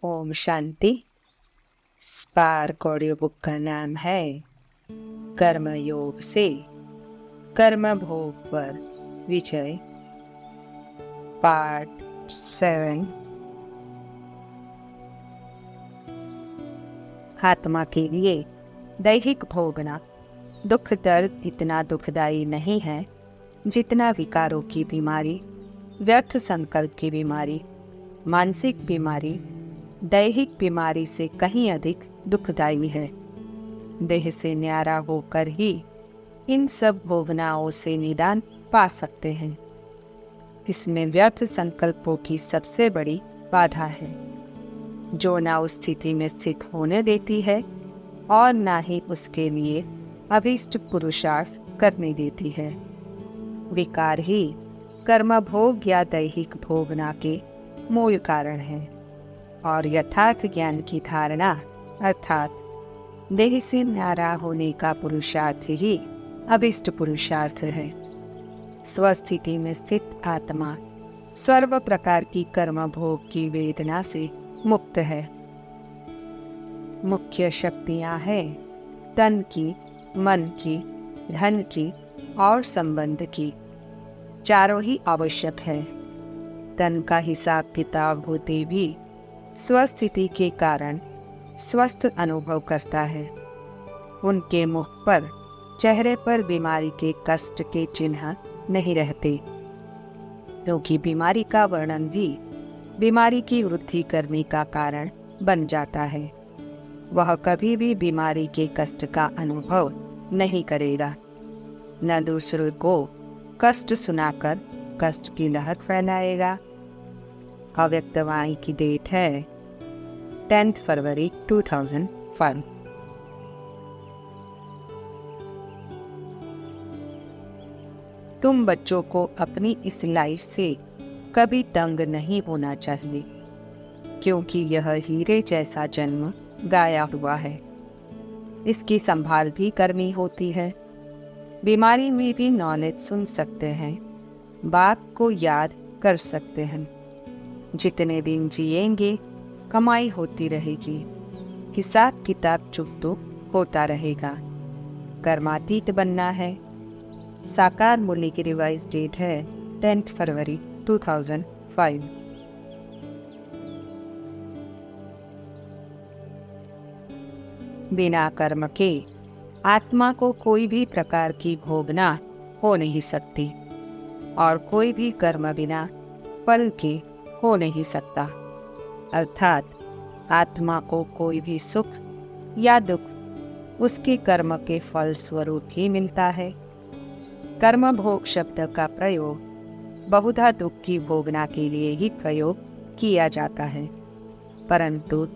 Om Shanti. Spark audio book का नाम है कर्म योग से कर्म भोग पर विजय, पार्ट 7। आत्मा के लिए दैहिक भोगना दुख दर्द इतना दुखदायी नहीं है जितना विकारों की बीमारी, व्यर्थ संकल्प की बीमारी, मानसिक बीमारी, दैहिक बीमारी से कहीं अधिक दुखदायी है। देह से न्यारा होकर ही इन सब भोगनाओं से निदान पा सकते हैं। इसमें व्यर्थ संकल्पों की सबसे बड़ी बाधा है, जो ना उस स्थिति में स्थित होने देती है और ना ही उसके लिए अभीष्ट पुरुषार्थ करने देती है। विकार ही कर्म भोग या दैहिक भोगना के मूल कारण है और यथार्थ ज्ञान की धारणा अर्थात देह से न्यारा होने का पुरुषार्थ ही अभिष्ट पुरुषार्थ है। स्वस्थिति में स्थित आत्मा सर्व प्रकार की कर्म भोग की वेदना से मुक्त है। मुख्य शक्तियां हैं तन की, मन की, धन की और संबंध की। चारों ही आवश्यक है। तन का हिसाब किताब होते भी स्वस्थिति के कारण स्वस्थ अनुभव करता है। उनके मुख पर, चेहरे पर बीमारी के कष्ट के चिन्ह नहीं रहते, क्योंकि बीमारी का वर्णन भी बीमारी की वृद्धि करने का कारण बन जाता है। वह कभी भी बीमारी के कष्ट का अनुभव नहीं करेगा, न दूसरों को कष्ट सुनाकर कष्ट की लहर फैलाएगा। अव्यक्तवाणी की डेट है 10 फरवरी 2005। तुम बच्चों को अपनी इस लाइफ से कभी तंग नहीं होना चाहिए, क्योंकि यह हीरे जैसा जन्म गाया हुआ है। इसकी संभाल भी करनी होती है। बीमारी में भी नॉलेज सुन सकते हैं, बात को याद कर सकते हैं। जितने दिन जिएंगे कमाई होती रहेगी, हिसाब किताब चुप तो होता रहेगा। कर्मातीत बनना है। साकार मूल्य की रिवाइज डेट है 10 फरवरी 2005। बिना कर्म के आत्मा को कोई भी प्रकार की भोगना हो नहीं सकती और कोई भी कर्म बिना फल के हो नहीं सकता। अर्थात आत्मा को कोई भी सुख या दुख उसके कर्म के फल स्वरूप ही मिलता है। कर्म भोग शब्द का प्रयोग बहुधा दुख की भोगना के लिए ही प्रयोग किया जाता है, परंतु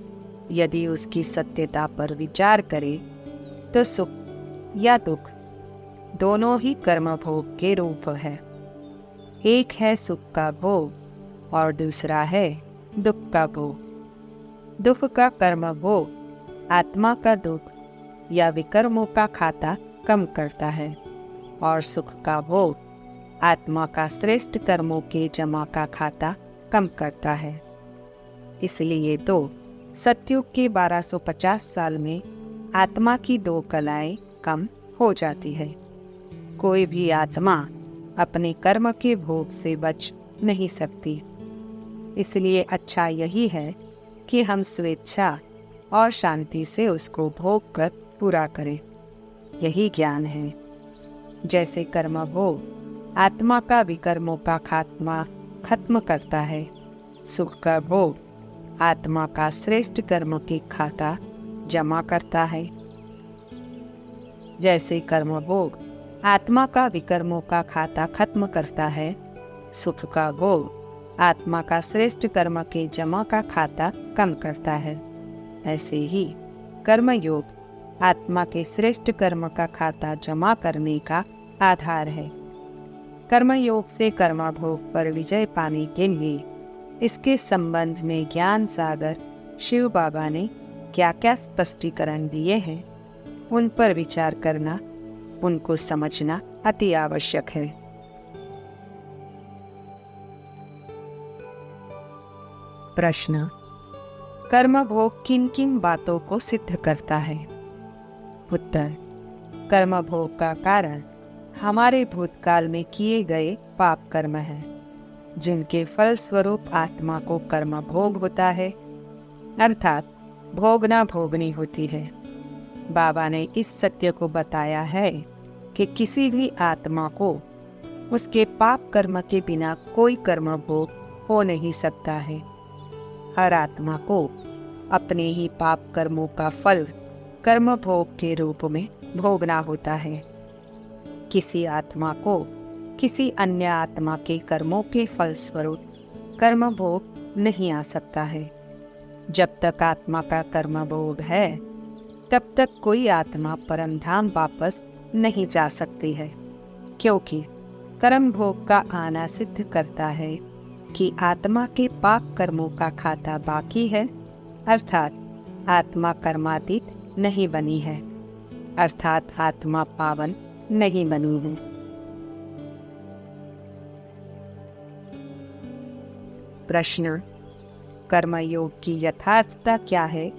यदि उसकी सत्यता पर विचार करें तो सुख या दुख दोनों ही कर्म भोग के रूप है। एक है सुख का भोग और दूसरा है दुख का भोग। दुख का कर्म भोग आत्मा का दुख या विकर्मों का खाता कम करता है और सुख का भोग आत्मा का श्रेष्ठ कर्मों के जमा का खाता कम करता है। इसलिए तो सतयुग के 1250 साल में आत्मा की 2 कलाएं कम हो जाती है। कोई भी आत्मा अपने कर्म के भोग से बच नहीं सकती। इसलिए अच्छा यही है कि हम स्वेच्छा और शांति से उसको भोग कर पूरा करें। यही ज्ञान है। जैसे कर्म भोग आत्मा का विकर्मों का खात्मा खत्म करता है, सुख का भोग आत्मा का श्रेष्ठ कर्म के खाता जमा करता है। जैसे कर्म भोग आत्मा का विकर्मों का खाता खत्म करता है, सुख का भोग आत्मा का श्रेष्ठ कर्म के जमा का खाता कम करता है, ऐसे ही कर्म योग आत्मा के श्रेष्ठ कर्म का खाता जमा करने का आधार है। कर्म योग से कर्म भोग पर विजय पाने के लिए इसके संबंध में ज्ञान सागर शिव बाबा ने क्या क्या स्पष्टीकरण दिए हैं, उन पर विचार करना, उनको समझना अति आवश्यक है। प्रश्न: कर्म भोग किन किन बातों को सिद्ध करता है? उत्तर, कर्म भोग का कारण हमारे भूतकाल में किए गए पाप कर्म हैं, जिनके फल स्वरूप आत्मा को कर्म भोग होता है, अर्थात भोगना भोगनी होती है। बाबा ने इस सत्य को बताया है कि किसी भी आत्मा को उसके पाप कर्म के बिना कोई कर्म भोग हो नहीं सकता है। हर आत्मा को अपने ही पाप कर्मों का फल कर्म भोग के रूप में भोगना होता है। किसी आत्मा को किसी अन्य आत्मा के कर्मों के फलस्वरूप कर्म भोग नहीं आ सकता है। जब तक आत्मा का कर्म भोग है, तब तक कोई आत्मा परम धाम वापस नहीं जा सकती है, क्योंकि कर्म भोग का आना सिद्ध करता है कि आत्मा के पाप कर्मों का खाता बाकी है, अर्थात आत्मा कर्मातीत नहीं बनी है, अर्थात आत्मा पावन नहीं बनी है। प्रश्न, कर्मयोग की यथार्थता क्या है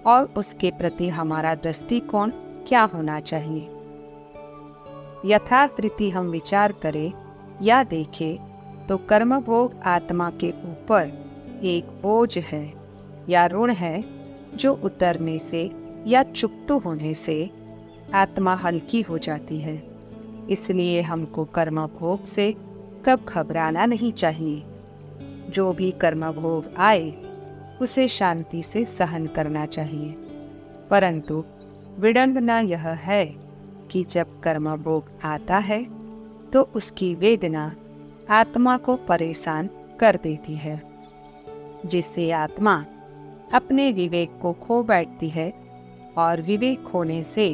और उसके प्रति हमारा दृष्टिकोण क्या होना चाहिए? यथार्थ रीति हम विचार करें या देखें तो कर्म भोग आत्मा के ऊपर एक बोझ है या ऋण है, जो उतरने से या चुकतू होने से आत्मा हल्की हो जाती है। इसलिए हमको कर्म भोग से कब घबराना नहीं चाहिए। जो भी कर्म भोग आए उसे शांति से सहन करना चाहिए, परंतु विडंबना यह है कि जब कर्म भोग आता है तो उसकी वेदना आत्मा को परेशान कर देती है, जिससे आत्मा अपने विवेक को खो बैठती है और विवेक खोने से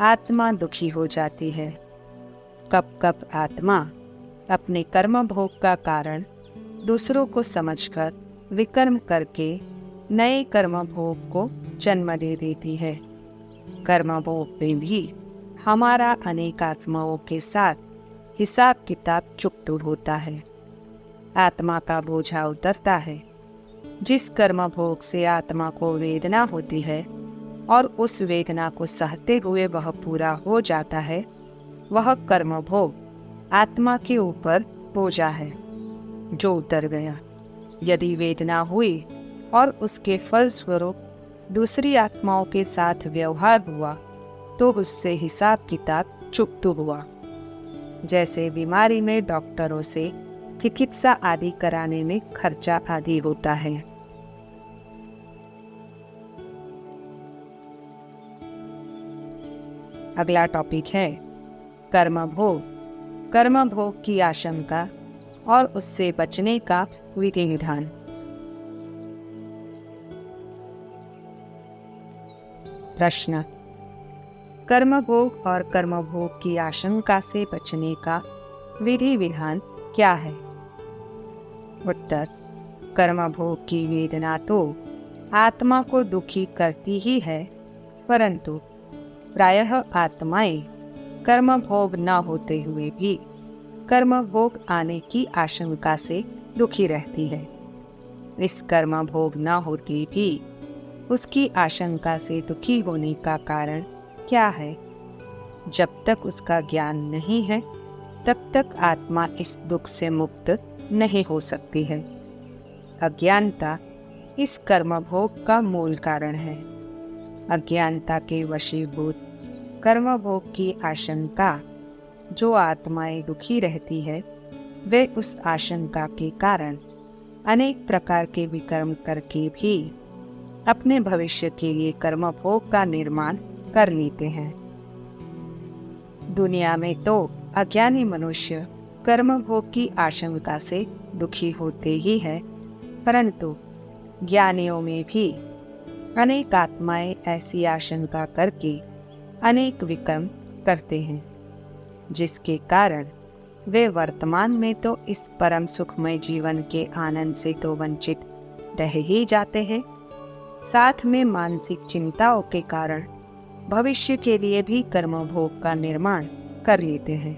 आत्मा दुखी हो जाती है। कब कब आत्मा अपने कर्म भोग का कारण दूसरों को समझकर विकर्म करके नए कर्म भोग को जन्म दे देती है। कर्म भोग में भी हमारा अनेक आत्माओं के साथ हिसाब किताब चुकतू होता है। आत्मा का बोझा उतरता है। जिस कर्म भोग से आत्मा को वेदना होती है और उस वेदना को सहते हुए वह पूरा हो जाता है, वह कर्म भोग आत्मा के ऊपर बोझा है जो उतर गया। यदि वेदना हुई और उसके फल स्वरूप दूसरी आत्माओं के साथ व्यवहार हुआ तो उससे हिसाब किताब चुकतू हुआ। जैसे बीमारी में डॉक्टरों से चिकित्सा आदि कराने में खर्चा आदि होता है। अगला टॉपिक है कर्म भोग। कर्म भोग की आशंका और उससे बचने का विधि विधान। प्रश्न, कर्म भोग और कर्म भोग की आशंका से बचने का विधि विधान क्या है? उत्तर, कर्म भोग की वेदना तो आत्मा को दुखी करती ही है, परंतु प्रायः आत्माएं कर्म भोग न होते हुए भी कर्म भोग आने की आशंका से दुखी रहती है। इस कर्म भोग न होते भी उसकी आशंका से दुखी होने का कारण क्या है? जब तक उसका ज्ञान नहीं है, तब तक आत्मा इस दुख से मुक्त नहीं हो सकती है। अज्ञानता इस कर्म भोग का मूल कारण है। अज्ञानता के वशीभूत कर्म भोग की आशंका जो आत्माएं दुखी रहती है, वे उस आशंका के कारण अनेक प्रकार के विकर्म करके भी अपने भविष्य के लिए कर्म भोग का निर्माण कर लेते हैं। दुनिया में तो अज्ञानी मनुष्य कर्म भोग की आशंका से दुखी होते ही है, परंतु ज्ञानियों में भी अनेक आत्माएं ऐसी आशंका करके अनेक विकर्म करते हैं, जिसके कारण वे वर्तमान में तो इस परम सुखमय जीवन के आनंद से तो वंचित रह ही जाते हैं, साथ में मानसिक चिंताओं के कारण भविष्य के लिए भी कर्म भोग का निर्माण कर लेते हैं।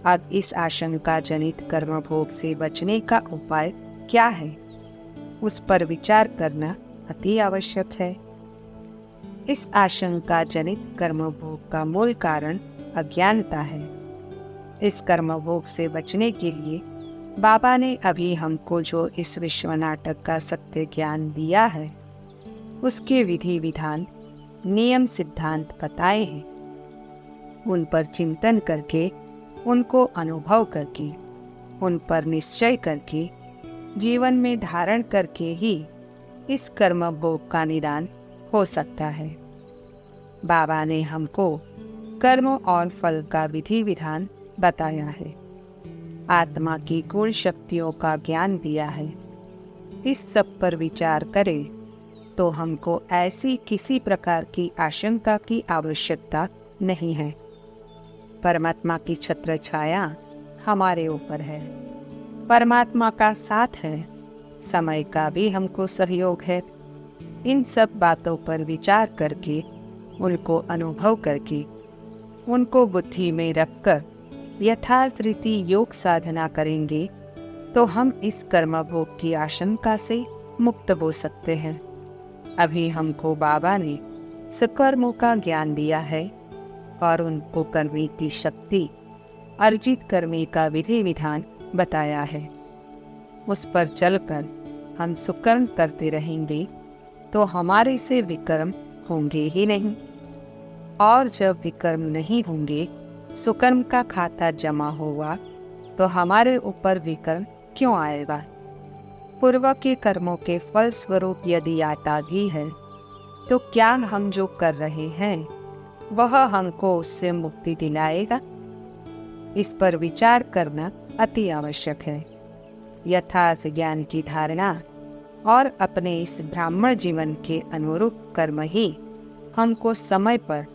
अब इस आशंका जनित कर्म भोग से बचने का उपाय क्या है, उस पर विचार करना अति आवश्यक है। इस आशंका जनित कर्मभोग का मूल कारण अज्ञानता है। इस कर्मभोग से बचने के लिए बाबा ने अभी हमको जो इस विश्व नाटक का सत्य ज्ञान दिया है, उसके विधि विधान, नियम सिद्धांत बताए हैं। उन पर चिंतन करके, उनको अनुभव करके, उन पर निश्चय करके, जीवन में धारण करके ही इस कर्म भोग का निदान हो सकता है। बाबा ने हमको कर्म और फल का विधि विधान बताया है, आत्मा की गुण शक्तियों का ज्ञान दिया है। इस सब पर विचार करें तो हमको ऐसी किसी प्रकार की आशंका की आवश्यकता नहीं है। परमात्मा की छत्र छाया हमारे ऊपर है, परमात्मा का साथ है, समय का भी हमको सहयोग है। इन सब बातों पर विचार करके, उनको अनुभव करके, उनको बुद्धि में रखकर यथार्थ रीति योग साधना करेंगे तो हम इस कर्मभोग की आशंका से मुक्त हो सकते हैं। अभी हमको बाबा ने सकर्मों का ज्ञान दिया है और उनको करने की शक्ति, अर्जित करने का विधि विधान बताया है। उस पर चलकर हम सुकर्म करते रहेंगे तो हमारे से विकर्म होंगे ही नहीं, और जब विकर्म नहीं होंगे, सुकर्म का खाता जमा होगा तो हमारे ऊपर विकर्म क्यों आएगा? पूर्व के कर्मों के फल स्वरूप यदि आता भी है तो क्या हम जो कर रहे हैं वह हमको उससे मुक्ति दिलाएगा? इस पर विचार करना अति आवश्यक है। यथार्थ ज्ञान की धारणा और अपने इस ब्राह्मण जीवन के अनुरूप कर्म ही हमको समय पर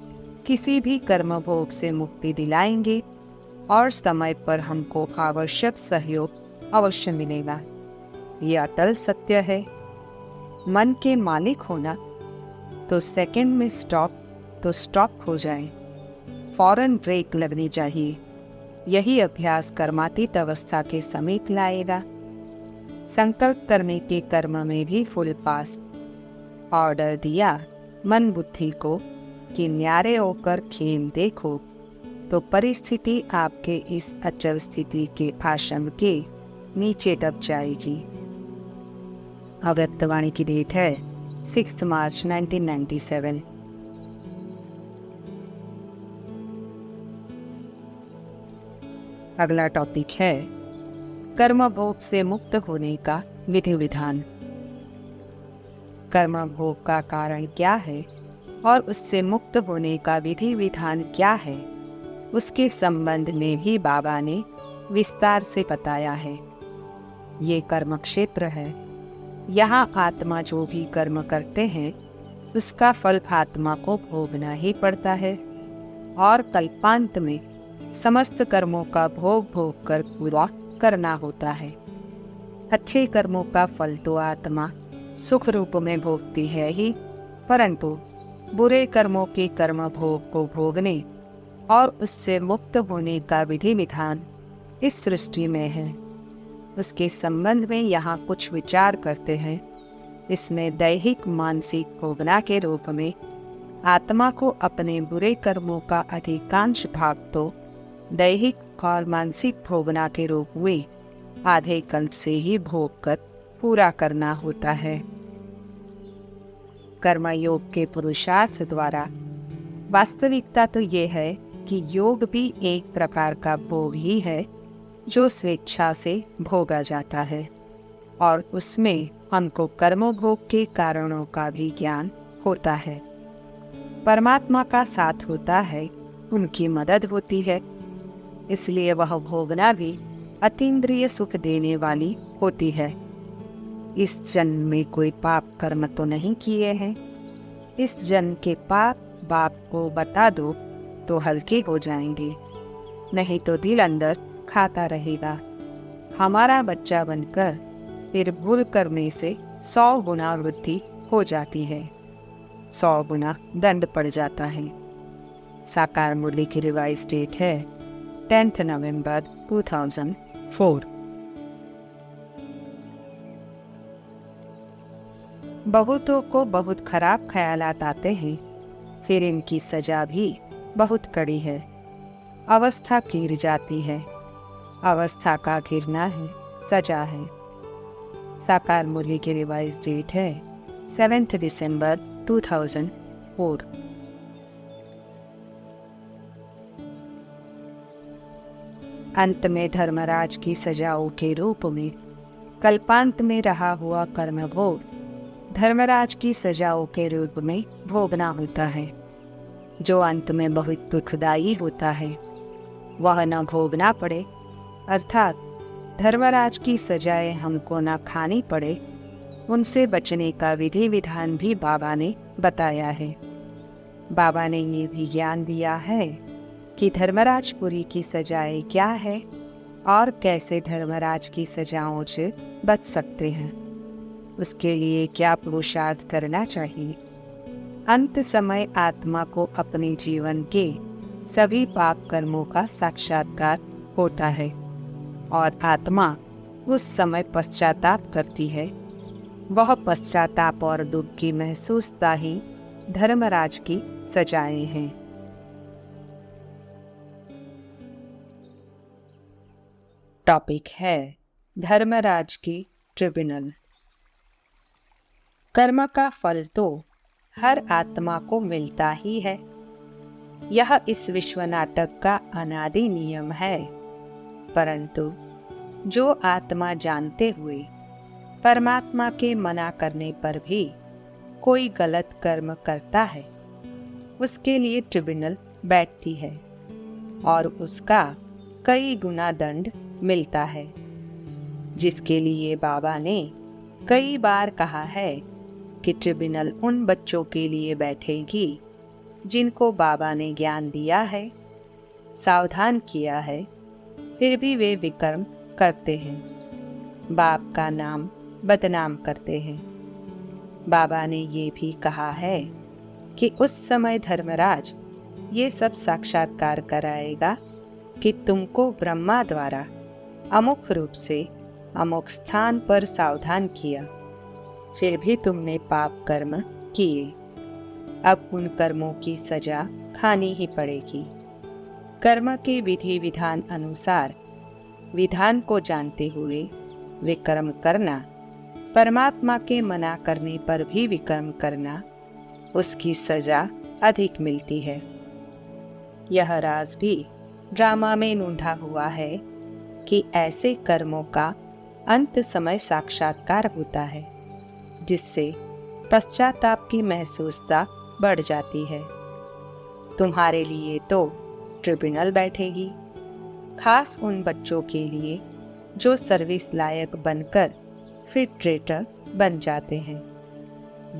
किसी भी कर्म भोग से मुक्ति दिलाएंगे और समय पर हमको आवश्यक सहयोग अवश्य मिलेगा। ये अटल सत्य है। मन के मालिक होना तो सेकंड में स्टॉप तो स्टॉप हो जाए, फौरन ब्रेक लगनी चाहिए। यही अभ्यास कर्मातीत अवस्था के समीप लाएगा। संकल्प करने के कर्म में भी फुल पास। ऑर्डर दिया मन बुद्धि को कि न्यारे होकर खेल देखो, तो परिस्थिति आपके इस अचल स्थिति के आश्रम के नीचे दब जाएगी। अव्यक्तवाणी की डेट है 6 मार्च 1997। अगला टॉपिक है कर्म भोग से मुक्त होने का विधि विधान। कर्म भोग का कारण क्या है और उससे मुक्त होने का विधि विधान क्या है, उसके संबंध में भी बाबा ने विस्तार से बताया है। ये कर्म क्षेत्र है। यहाँ आत्मा जो भी कर्म करते हैं उसका फल आत्मा को भोगना ही पड़ता है और कल्पांत में समस्त कर्मों का भोग कर पूरा करना होता है। अच्छे कर्मों का फल तो आत्मा सुख रूप में भोगती है ही, परंतु बुरे कर्मों के कर्म भोग को भोगने और उससे मुक्त होने का विधि विधान इस सृष्टि में है। उसके संबंध में यहाँ कुछ विचार करते हैं। इसमें दैहिक मानसिक भोगना के रूप में आत्मा को अपने बुरे कर्मों का अधिकांश भाग तो दैहिक और मानसिक भोगना के रूप में आधे कल्प से ही भोग कर पूरा करना होता है। कर्मयोग के पुरुषार्थ द्वारा वास्तविकता तो ये है कि योग भी एक प्रकार का भोग ही है जो स्वेच्छा से भोगा जाता है, और उसमें हमको कर्मभोग के कारणों का भी ज्ञान होता है। परमात्मा का साथ होता है, उनकी मदद होती है, इसलिए वह भोगना भी अतीन्द्रिय सुख देने वाली होती है। इस जन्म में कोई पाप कर्म तो नहीं किए हैं। इस जन्म के पाप बाप को बता दो तो हल्के हो जाएंगे, नहीं तो दिल अंदर खाता रहेगा। हमारा बच्चा बनकर फिर भूल करने से 100 गुना वृद्धि हो जाती है, 100 गुना दंड पड़ जाता है। साकार मुरली की रिवाइज डेट है 10 नवंबर 2004। बहुतों को बहुत खराब ख्यालात आते हैं, फिर इनकी सजा भी बहुत कड़ी है। अवस्था गिर जाती है, अवस्था का गिरना है, सजा है। साकार मुरली की रिवाइज डेट है 7 दिसंबर 2004। अंत में धर्मराज की सजाओं के रूप में कल्पांत में रहा हुआ कर्मभोग धर्मराज की सजाओं के रूप में भोगना होता है, जो अंत में बहुत दुखदायी होता है। वह न भोगना पड़े, अर्थात धर्मराज की सजाएं हमको न खानी पड़े, उनसे बचने का विधि विधान भी बाबा ने बताया है। बाबा ने ये भी ज्ञान दिया है कि धर्मराजपुरी की सजाएं क्या है और कैसे धर्मराज की सजाओं से बच सकते हैं, उसके लिए क्या पुरुषार्थ करना चाहिए। अंत समय आत्मा को अपने जीवन के सभी पाप कर्मों का साक्षात्कार होता है और आत्मा उस समय पश्चाताप करती है। वह पश्चाताप और दुख की महसूसता ही धर्मराज की सजाएं हैं। टॉपिक है धर्मराज की ट्रिब्यूनल। कर्म का फल तो हर आत्मा को मिलता ही है, यह इस विश्व नाटक का अनादि नियम है। परंतु जो आत्मा जानते हुए परमात्मा के मना करने पर भी कोई गलत कर्म करता है, उसके लिए ट्रिब्यूनल बैठती है और उसका कई गुना दंड मिलता है, जिसके लिए बाबा ने कई बार कहा है कि ट्रिब्यूनल उन बच्चों के लिए बैठेगी जिनको बाबा ने ज्ञान दिया है, सावधान किया है, फिर भी वे विकर्म करते हैं, बाप का नाम बदनाम करते हैं। बाबा ने ये भी कहा है कि उस समय धर्मराज ये सब साक्षात्कार कराएगा कि तुमको ब्रह्मा द्वारा अमुक रूप से अमुक स्थान पर सावधान किया, फिर भी तुमने पाप कर्म किए। अब उन कर्मों की सजा खानी ही पड़ेगी। कर्म के विधि विधान अनुसार विधान को जानते हुए विकर्म करना, परमात्मा के मना करने पर भी विकर्म करना, उसकी सजा अधिक मिलती है। यह राज भी ड्रामा में ढूंढा हुआ है कि ऐसे कर्मों का अंत समय साक्षात्कार होता है, जिससे पश्चाताप की महसूसता बढ़ जाती है। तुम्हारे लिए तो ट्रिब्यूनल बैठेगी, खास उन बच्चों के लिए जो सर्विस लायक बनकर फिर ट्रेटर बन जाते हैं।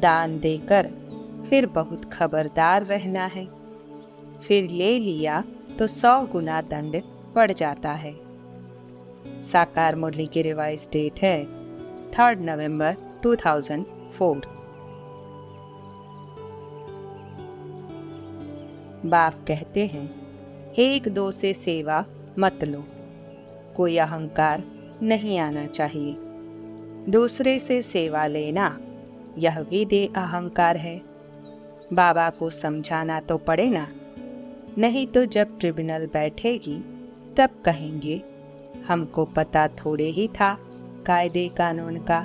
दान देकर फिर बहुत खबरदार रहना है, फिर ले लिया तो 100 गुना दंड पड़ जाता है। साकार मुरली की रिवाइज डेट है 3 नवंबर 2004। बाप कहते हैं, एक दो से सेवा मत लो, कोई अहंकार नहीं आना चाहिए। दूसरे से सेवा लेना यह भी दे अहंकार है। बाबा को समझाना तो पड़े ना, नहीं तो जब ट्रिब्यूनल बैठेगी तब कहेंगे हमको पता थोड़े ही था कायदे कानून का,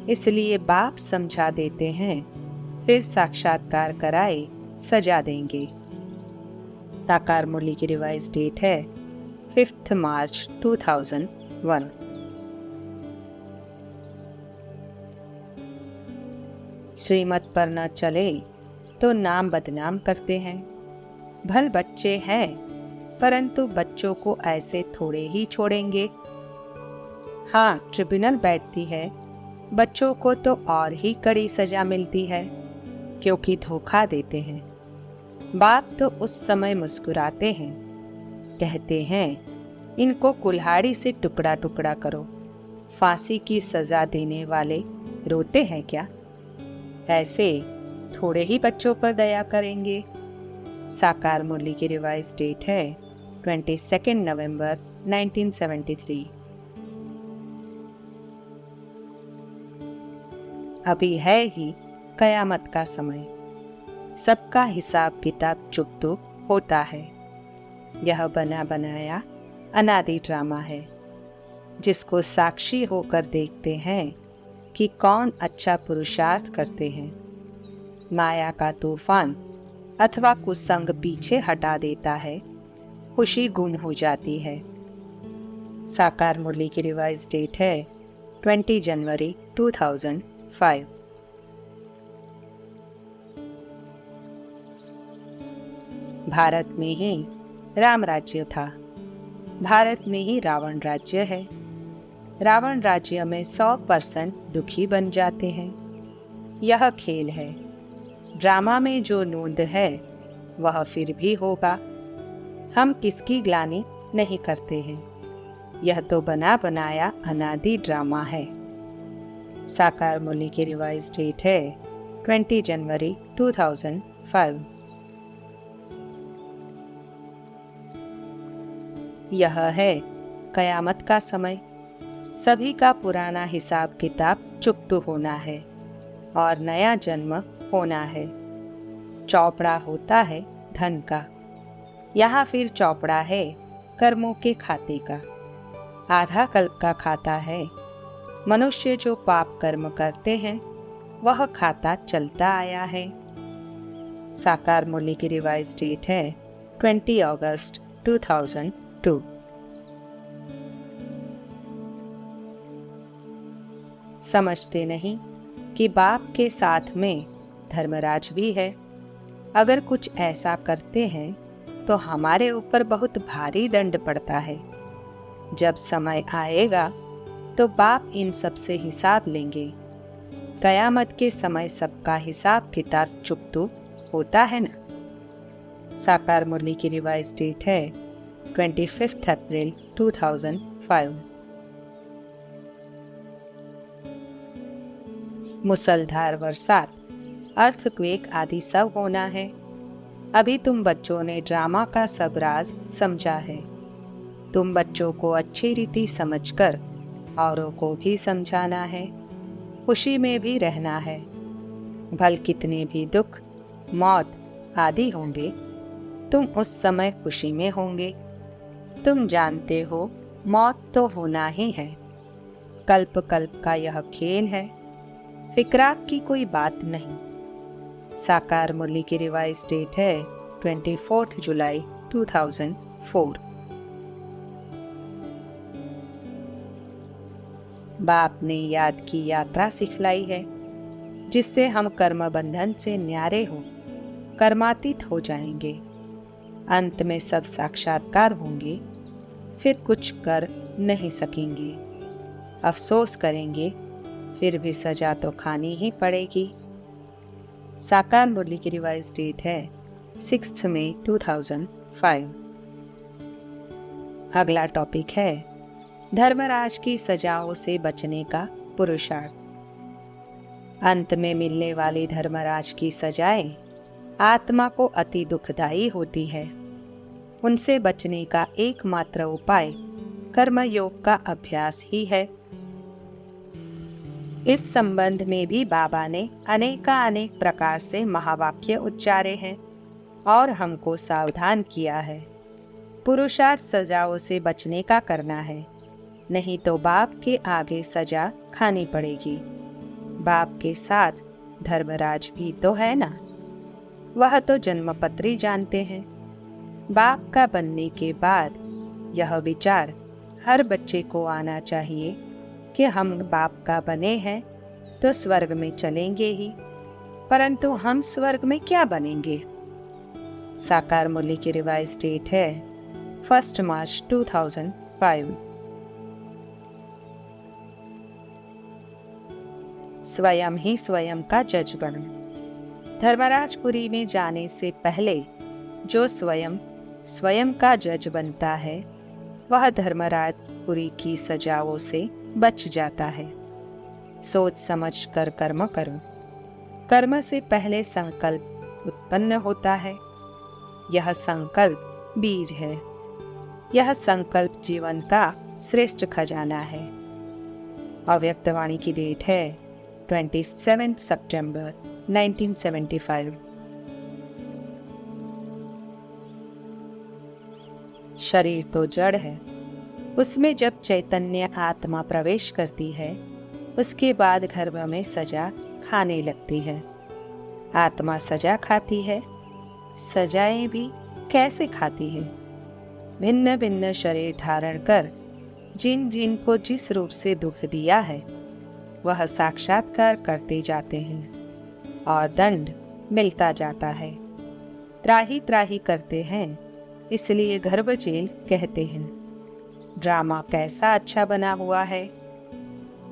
इसलिए बाप समझा देते हैं, फिर साक्षात्कार कराए सजा देंगे। साकार मुरली की रिवाइज डेट है 5 मार्च 2001। श्रीमत पर न चले तो नाम बदनाम करते हैं। भल बच्चे हैं, परंतु बच्चों को ऐसे थोड़े ही छोड़ेंगे। हाँ, ट्रिब्यूनल बैठती है, बच्चों को तो और ही कड़ी सजा मिलती है, क्योंकि धोखा देते हैं। बाप तो उस समय मुस्कुराते हैं, कहते हैं इनको कुल्हाड़ी से टुकड़ा टुकड़ा करो। फांसी की सजा देने वाले रोते हैं क्या? ऐसे थोड़े ही बच्चों पर दया करेंगे। साकार मुरली की रिवाइज डेट है 22 नवंबर 1973। अभी है ही कयामत का समय। सबका हिसाब किताब चुकतो होता है। यह बना बनाया अनादि ड्रामा है, जिसको साक्षी होकर देखते हैं कि कौन अच्छा पुरुषार्थ करते हैं। माया का तूफान अथवा कुसंग पीछे हटा देता है, खुशी गुम हो जाती है। साकार मुरली की रिवाइज डेट है 20 जनवरी 2005। भारत में ही राम राज्य था। भारत में ही रावण राज्य है। रावण राज्य में 100% दुखी बन जाते हैं। यह खेल है। ड्रामा में जो नोंद है वह फिर भी होगा। हम किसकी ग्लानि नहीं करते हैं। यह तो बना बनाया अनादि ड्रामा है। साकार मुरली की रिवाइज डेट है 20 जनवरी 2005। यह है कयामत का समय। सभी का पुराना हिसाब किताब चुकता होना है और नया जन्म होना है। चौपड़ा होता है धन का, यहाँ फिर चौपड़ा है कर्मों के खाते का। आधा कल्प का खाता है। मनुष्य जो पाप कर्म करते हैं वह खाता चलता आया है। साकार मुरली की रिवाइज डेट है 20 अगस्त 2002। समझते नहीं कि बाप के साथ में धर्मराज भी है। अगर कुछ ऐसा करते हैं तो हमारे ऊपर बहुत भारी दंड पड़ता है। जब समय आएगा तो बाप इन सब से हिसाब लेंगे। कयामत के समय सबका हिसाब किताब चुकता होता है ना। साकार मुरली की रिवाइज डेट है 25 अप्रैल 2005। मुसलधार बरसात, अर्थक्वेक आदि सब होना है। अभी तुम बच्चों ने ड्रामा का सब राज समझा है। तुम बच्चों को अच्छी रीति समझकर औरों को भी समझाना है। खुशी में भी रहना है। भल कितने भी दुख, मौत आदि होंगे, तुम उस समय खुशी में होंगे। तुम जानते हो मौत तो होना ही है। कल्प कल्प का यह खेल है। फिक्रात की कोई बात नहीं। साकार मुरली की रिवाइज डेट है 24 जुलाई 2004। बाप ने याद की यात्रा सिखलाई है, जिससे हम कर्म बंधन से न्यारे हो कर्मातीत हो जाएंगे। अंत में सब साक्षात्कार होंगे, फिर कुछ कर नहीं सकेंगे। अफसोस करेंगे, फिर भी सजा तो खानी ही पड़ेगी। साकार मुरली की रिवाइज डेट है 6 मई 2005। अगला टॉपिक है धर्मराज की सजाओं से बचने का पुरुषार्थ। अंत में मिलने वाली धर्मराज की सजाएं आत्मा को अति दुखदायी होती है। उनसे बचने का एकमात्र उपाय कर्मयोग का अभ्यास ही है। इस संबंध में भी बाबा ने अनेक प्रकार से महावाक्य उच्चारे हैं और हमको सावधान किया है। पुरुषार्थ सजाओं से बचने का करना है, नहीं तो बाप के आगे सजा खानी पड़ेगी। बाप के साथ धर्मराज भी तो है ना, वह तो जन्मपत्री जानते हैं। बाप का बनने के बाद यह विचार हर बच्चे को आना चाहिए कि हम बाप का बने हैं तो स्वर्ग में चलेंगे ही, परंतु हम स्वर्ग में क्या बनेंगे। साकार मुरली की रिवाइज डेट है 1 मार्च 2005। स्वयं ही स्वयं का जज बनो। धर्मराजपुरी में जाने से पहले जो स्वयं का जज बनता है वह धर्मराजपुरी की सजाओं से बच जाता है। सोच समझ कर कर्म करो। कर्म से पहले संकल्प उत्पन्न होता है। यह संकल्प बीज है। यह संकल्प जीवन का श्रेष्ठ खजाना है। अव्यक्तवाणी की डेट है 27 सितंबर 1975। शरीर तो जड़ है, उसमें जब चैतन्य आत्मा प्रवेश करती है उसके बाद गर्भ में सजा खाने लगती है। आत्मा सजा खाती है, सजाएं भी कैसे खाती है? भिन्न भिन्न शरीर धारण कर जिन जिन को जिस रूप से दुख दिया है वह साक्षात्कार करते जाते हैं और दंड मिलता जाता है। त्राही त्राही करते हैं, इसलिए गर्भ जेल कहते हैं। ड्रामा कैसा अच्छा बना हुआ है।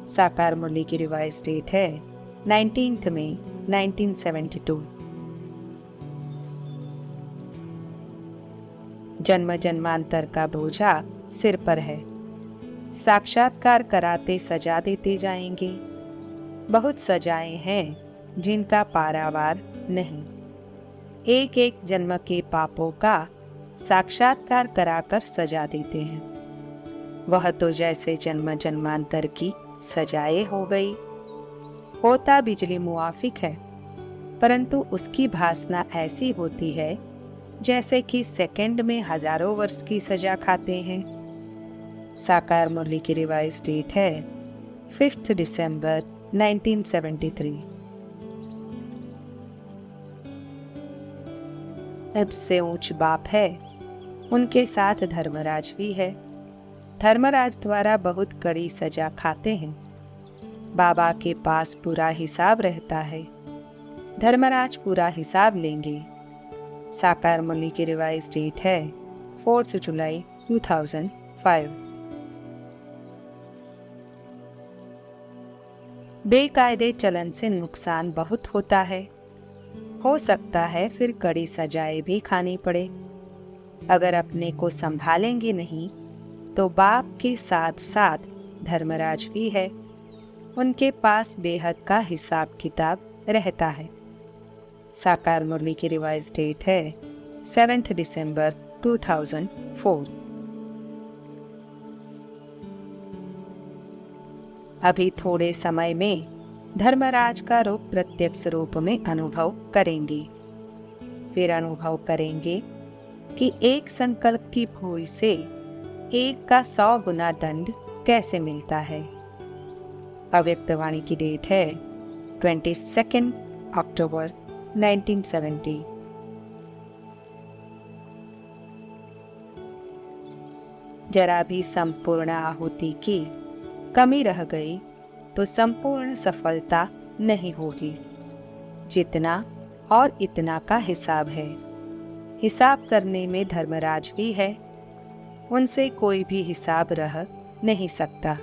साकार मुरली की रिवाइज डेट है 19 मई 1972। जन्म जन्मांतर का बोझा सिर पर है। साक्षात्कार कराते सजा देते जाएंगे। बहुत सजाएं हैं जिनका पारावार नहीं। एक एक जन्म के पापों का साक्षात्कार कराकर सजा देते हैं। वह तो जैसे जन्म जन्मांतर की सजाएं हो गई। होता बिजली मुआफिक है, परंतु उसकी भासना ऐसी होती है जैसे कि सेकंड में हजारों वर्ष की सजा खाते हैं। साकार मुरली की रिवाइज डेट है 5 दिसंबर 1973। सबसे ऊंच बाप है, उनके साथ धर्मराज भी है। धर्मराज द्वारा बहुत कड़ी सजा खाते हैं। बाबा के पास पूरा हिसाब रहता है। धर्मराज पूरा हिसाब लेंगे। साकार मुरली की रिवाइज डेट है 4 जुलाई 2005। बेकायदे चलन से नुकसान बहुत होता है। हो सकता है फिर कड़ी सजाएं भी खानी पड़े। अगर अपने को संभालेंगे नहीं तो बाप के साथ साथ धर्मराज भी है। उनके पास बेहद का हिसाब किताब रहता है। साकार मुरली की रिवाइज डेट है 7 दिसंबर 2004। अभी थोड़े समय में धर्मराज का रूप प्रत्यक्ष रूप में अनुभव करेंगे। फिर अनुभव करेंगे कि एक संकल्प की भूल से एक का 100 गुना दंड कैसे मिलता है। अव्यक्त वाणी की डेट है 22 अक्टूबर 1970। जरा भी संपूर्ण आहुति की कमी रह गई तो संपूर्ण सफलता नहीं होगी। जितना और इतना का हिसाब है। हिसाब करने में धर्मराज भी है। उनसे कोई भी हिसाब रह नहीं सकता।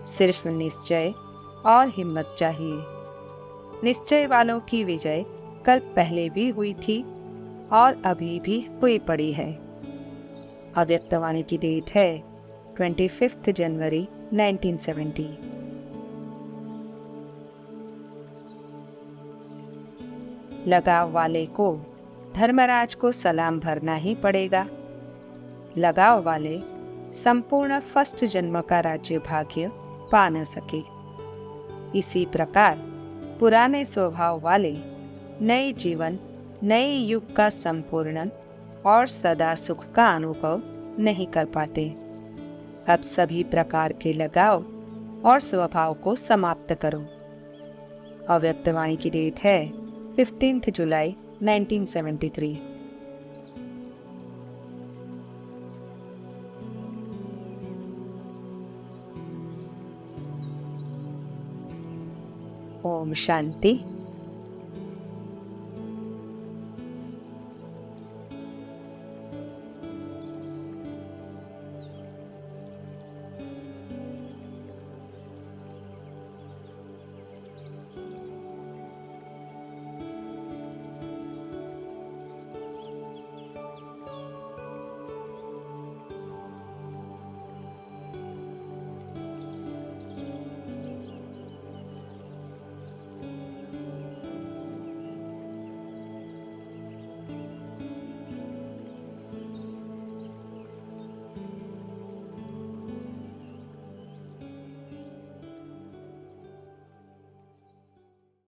सिर्फ निश्चय और हिम्मत चाहिए। निश्चय वालों की विजय कल पहले भी हुई थी और अभी भी हुई पड़ी है। अव्यक्त वाणी की डेट है 25 जनवरी 1970। लगाव वाले को धर्मराज को सलाम भरना ही पड़ेगा। लगाव वाले संपूर्ण फर्स्ट जन्म का राज्य भाग्य पा न सके। इसी प्रकार पुराने स्वभाव वाले नए जीवन नए युग का संपूर्ण और सदा सुख का अनुभव नहीं कर पाते। अब सभी प्रकार के लगाव और स्वभाव को समाप्त करो। अव्यक्त वाणी की डेट है 15 जुलाई 1973। ओम शांति।